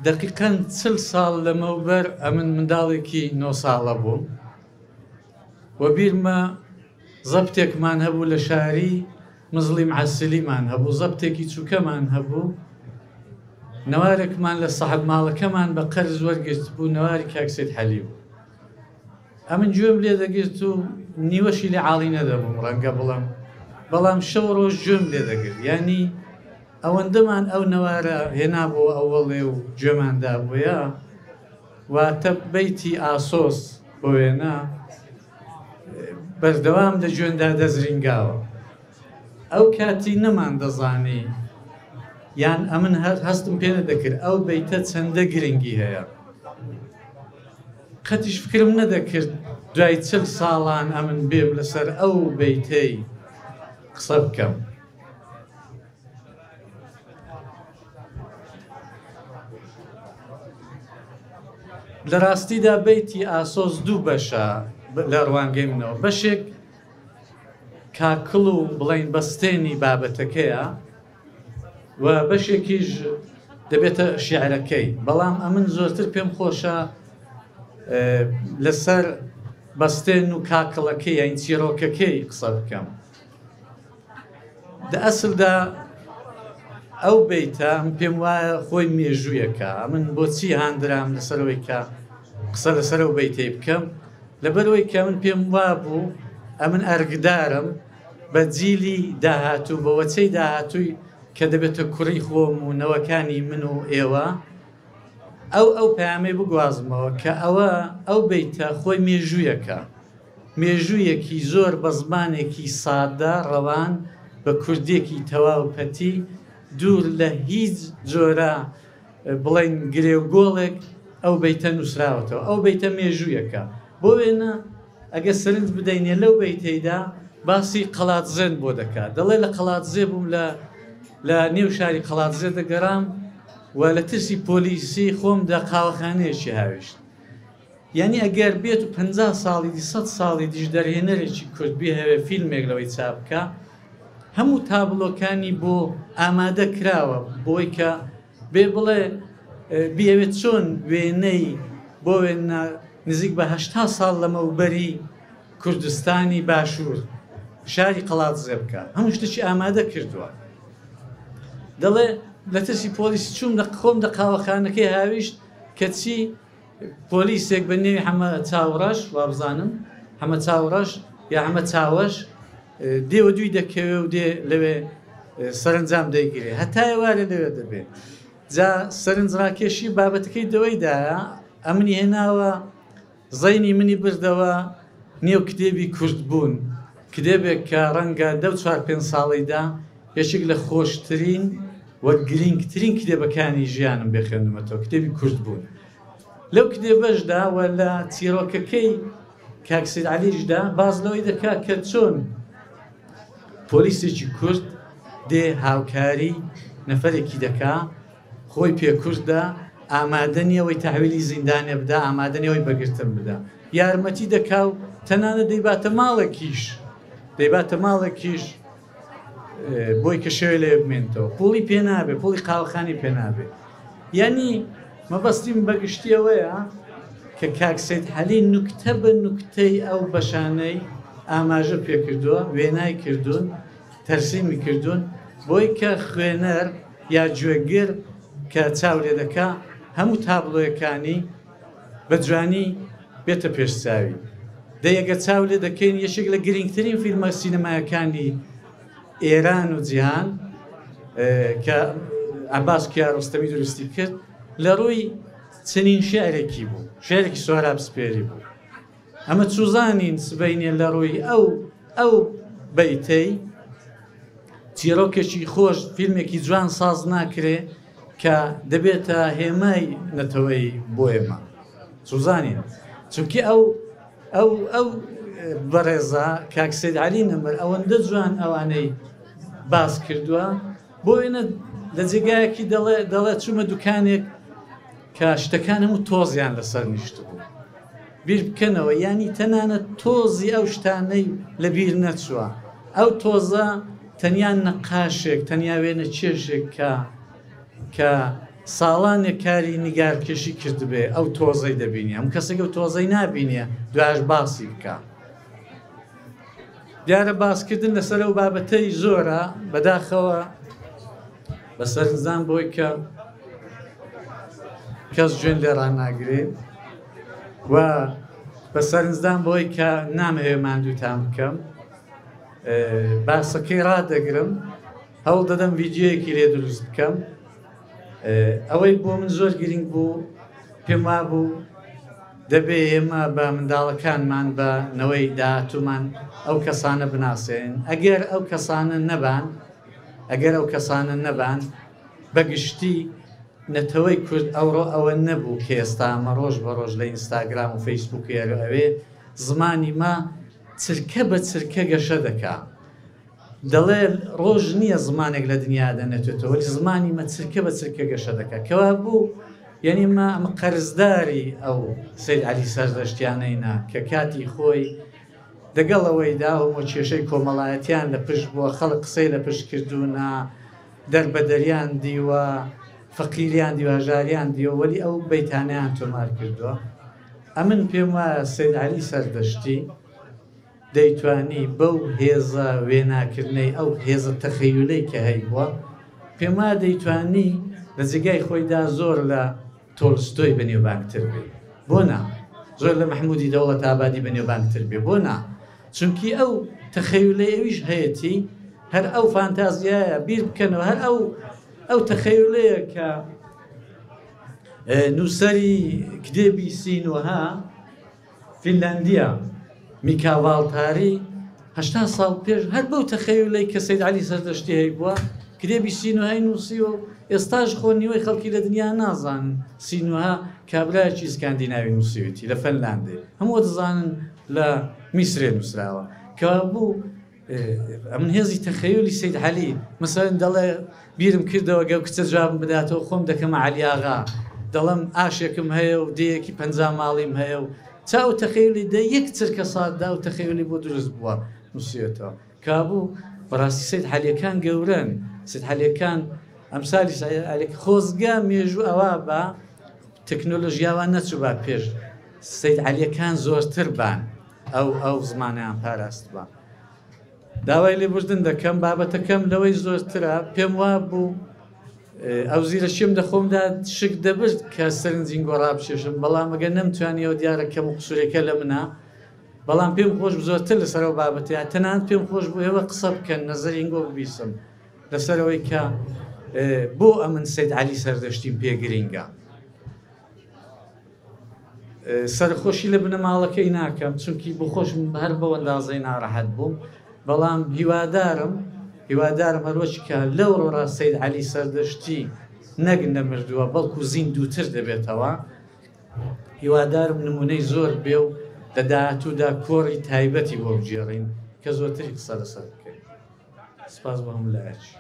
دقیقاً 40 ساڵ لەمەوبەر ئەمن منداڵێکی 9 ساڵە بووم و بیرمە زەبتێکمان هەبوو لە شاری مزڵی معسلیمان هەبوو، زەبتێکی چووکەمان هەبوو، نەوارێکمان لە سەحب ماڵەکەمان بە قەرز وەرگرت بوو، نەواری کاک سەید حەلی بوو. ئەمن گوێم لێ دەگرت و نیوەشی لێ عاڵی نەدەبووم ڕەنگە بڵم، بەڵام شەو ڕۆژ گوێم لێ دەگرت. یعنی ئەوەندەمان ئەو نەوارە هێنابوو ئەوەڵێ و گوێماندا بووە، واتە بەیتی ئاسۆس بۆ وێنە بەردەوام لە گوێندا دەزرینگاوە. ئەو کاتی نەمان دەزانی یان ئەمن هەستم پێ نەدەکرد ئەو بەیتە چەندە گرنگی هەیە. قەتیش فکرم نەدەکرد دوای 40 ساڵان ئەمن بێم لەسەر ئەو بەیتەی قسە بکەم. لە ڕاستیدا بەیتی ئاسۆس دوو بەشە لە ڕوانگەی منەوە، بەشێک کاکڵ و بڵین بەستێنی بابەتەکەیە و بەشێکیش دەبێتە شیعرەکەی، بەڵام ئەمن زۆرتر پێم خۆشە لەسەر بەستێن و کاکڵەکەی یان چیرۆکەکەی قسە بکەم. دە ئەسڵدا ئەو بەیتە پێم وایە خۆی مێژوویەکە. من بۆچی هاندرام لەسەرەوەی کە قسە لەسەر ئەو بەیتەی بکەم، لەبەرەوەی کە من پێم وابوو ئەمن ئەرگدارم بە جیلی داهاتوو، بە وەچەی داهاتووی کە دەبێتە کوڕی خۆم و نەوەکانی من و ئێوە ئەو پەیامەی بگوازمەوە کە ئەو بەیتە خۆی مێژوویەکە، مێژوویەکی زۆر بە زمانێکی سادە ڕەوان بە کوردێکی تەواو پەتی دوور لە هیچ جۆرە بڵین گرێوگۆڵێک ئەو بەیتە نووسراوەتەوە. ئەو بەیتە مێژوویەکە. بۆ وێنە ئەگە سرنج بدەینێ لەو بەیتەیدا باسی قەڵاتزێن بۆ دەکات. دەڵێ لە قەڵاتزێ بووم لە نێو شاری قەڵاتزێ دەگەڕام و لە ترسی پۆلیسی خۆمدا قاوەخانەیەکی هاویشت. یعنی ئەگەر بێت و 50 ساڵی 100 ساڵی دیش دەرهێنەرێکی کورد بهێوێ فیلمێک لەوەی چاپ بکە، هەموو تابلۆکانی بۆ ئامادە کراوە بۆی کە بێ بڵێ بێوێت چۆن وێنەی بۆ وێنە نزیک بە 80 ساڵ لەمەوبەری کوردستانی باشوور شاری قەڵاتزێ بکە. هەموو شتێکی ئامادە کردووە. دەڵێ لە ترسی پۆلیسی چوم خۆم لە قاوەخانەکەی هاویشت کە چی پۆلیسێک بە نێوی حەمە چاوڕەش وابزانم حەمە چاوڕەش یا حەمە چاوەش دێوە دوی دەکەوێ و دێ لەوێ سەرنجام دەیگیرێ، هەتای وارە لەوێ دەبێت. جا سەرنجڕاکێشی بابەتەکەی دەوەیدایە ئەمنی هێناوە زەینی منی بردەوە نێو کتێبی کورد بوون، کتێبێک کە ڕەنگە 4-5 ساڵیدا یەکێک لە خۆشترین وە گرنگترین کتێبەکانی ژیانم بخوێندمەوە، کتێبی کورد بوون. لەو کتێبەشدا و لە چیرۆکەکەی کاک سەید عەلیشدا باز لەوەی دەکات کە چۆن پۆلیسێکی کورد دێ هاوکاری نەفەرێکی دەکا، خۆی پێکوردە، ئامادە نییەوەی تەحویلی زیندانێ بدا، ئامادە نییەوەی بەگرتن بدا، یارمەتی دەکا و تەنانەت دەیباتە ماڵێکیش بۆی کە شەوێ لێ بمێنێتەوە، پوڵی پێ نابێ، پوڵی قاوەخانی پێ نابێ. یعنی مەبەستیم بەگشتیەوەیە کە کاک سەید حەلی نوکتە بە نوکتەی ئەو بەشانەی ئاماژە پێکردووە، وێنای کردوون، تەرسیمی کردوون بۆی کە خوێنەر یا گوێگر کە چاو لێ دەکا هەموو تابلۆیەکانی بە جوانی بێتە پێشچاوی. دەیەگە چاو لێ دەکەین یەکێک لە گرنگترین فیلمە سینەمایەکانی ئێران و جیهان کە عەباس کیارۆستەمی دروستی کرد لە ڕووی چنین شێعرێکی بوو، شێعرێکی سۆراب سپێری بوو. ئەمە چوزانین سبەینێ لە ڕووی ئەو بەیتەی چیرۆکێکی خۆش فیلمێکی جوان ساز ناکرێ کە دەبێتە هێمای نەتەوەی بۆ ئێمە چوزانین. چونکی ئەو بەڕێزە کاک سەید عەلی نەمەر ئەوەندە جوان ئەوانەی باس کردووە بۆ وێنە لە جێگایەکی دەڵێ چوومە دوکانێک کە شتەکان هەموو تۆزیان لەسەر نیشت بوو. بیر بکەنەوە، ینی تەنانەت تۆزی ئەو شتانەی لە بیر نەچووە. ئەو تۆزە تەنیا نەقاشێک، تەنیا وێنە چێژێک کە ساڵانێک کاری نیگارکێشی کردبێ ئەو تۆزەی دەبینی ئەم کەسێک ئەو تۆزەی نابینیە دوایش باسی بکە. دیارە باسکردن لەسەر ئەو بابەتەی زۆرە بەداخەوە بە سەرنجدان بۆی کە کەس گوێن لێ ڕاناگرێت و بە سەرنجدان بۆی کە نامەوێ ماندووتان بکەم باسەکەی ڕادەگرم هەوڵ دەدەم ڤیدیۆیەکی لێ دروست بکەم. ئەوەی بۆ من زۆر گرنگ بوو پێم وابوو دەبێ ئێمە بە منداڵەکانمان بە نەوەی داهاتوومان ئەو کەسانە بناسێن ئەگەر ئەو کەسانە نەبان بەگشتی نەتەوەی کورد ئەوڕۆ ئەوە نەبوو کە ئێستا ئەمە ڕۆژ بە ڕۆژ لە ئینستاگرام و فەیسبووک ئەوێ زمانی ما چرکە بە چرکە گەشە دەکا. دەڵێ ڕۆژ نییە زمانێک لە دنیا دەنێتێتەوە وەلی زمانی مە چرکە بە چرکە گەشە دەکات کەوا بوو یعنی ئەمە قەرزداری ئەو سەید عەلی سەردەشتیانەینا کە کاتی خۆی دەگەڵەوەیدا و کێشەی کۆمەڵایەتیان لە پشت بووە خەڵک قسەی لە پشت کردوونە دەربەدەریان دیوە فەقیریان دیوەژاریان دیوە وەلی ئەو بەیتانیان تۆمار کردووە. ئەمن پێم وایە سەید عەلی سەردەشتی دەیتوانی بەو هێزە وێناکردنەی ئەو هێزە تەخەیولەی کە هەی بووە پێم وایە دەیتوانی لە جێگای خۆیدا زۆر لە تۆلستۆی بەنێوبانگتر بێ بۆ نا زۆر لە مەحموودی دەوڵەت ئابادی بەنێوبانگتر بێ بۆ نا چونکی ئەو تەخەیولەی ئەویش هەیەی هەر ئەو فانتازیایە بیر بکەنەوە هەر ئەو تەخەیولەیە کە نووسەری کتێبی سینوها فینلاندیا میکا ڤاڵتاری 80 ساڵ پێش هەر بەو تەخەیولەی کە سەید عەلی سەردەشتی هەی بووە کتێبی سینوهای نووسیوە و ئێستاش خۆ نیوەی خەڵکی لە دنیا نازانن سینوها کابرایەکی ئیسکاندیناوی نووسیوێتی لە فەنلاندێ هەموو دەزانن لە میسرێ نووسراوە کەوا بوو ئەمن هێزی تەخەیولی سەید عەلی مەسەڵەن دەڵێ بیرم کردەوە گەو کچە جوابم بداتەوە خۆم دەکەمە عەلی ئاغا دەڵێم ئاشێکم هەیە و دەیەکی 50 ماڵیم هەیە و چاو تەخەیولی دە یەک چرکە ساددا و تەخەیولی بۆ دروست بووە نووسێتەوە کابوو بەڕاستی سەید عەلیەکان گەورەن سەید عەلیەکان ئەمسالی سەید عەلی خۆزگا مێژوو ئەوە بە تەکنۆلۆژیاوان نەچوو با پێش سەید عەلیەکان زۆرتر بان ئەو زمانیان پاراست بە داوای لێبوردن دەکەم بابەتەکەم لەوەی زۆرترە پێم وا بوو ئەو زیرە شێم دەخۆمدا شک دەبرد کە سەرنجین گۆڕا بشێشم بەڵام ئەگەر نەمتوانیەوە دیارە کەم و قسوورێکە لە منە بەڵام پێم خۆش زۆرتر لەسەرەوە بابەتەیە تەنانەت پێم خۆش بوو ئێوە قسە بکەن نەزەرینگۆ ببیسم لەسەرەوەی کە بۆ ئەمن سەید عەلی سەردەشتیم پێ گرینگە سەرخۆشی لە بنەماڵەکەی ناکەم چونکی بۆ خۆشم هەر بەو ئەندازەی ناڕەحەت بووم بەڵام هیوادارم هەروەشکە لەو ڕۆڕا سەید عەلی سەردەشتی نەک نەمردووە بەڵکو زیندووتر دەبێتەوە هیوادارم نمونەی زۆر بێ و لە داهاتوودا کۆڕی تایبەتی بۆ بگێڕین کە زۆرتری قسە لەسەر بکەین. سپاس بۆ هەموو لایەکی.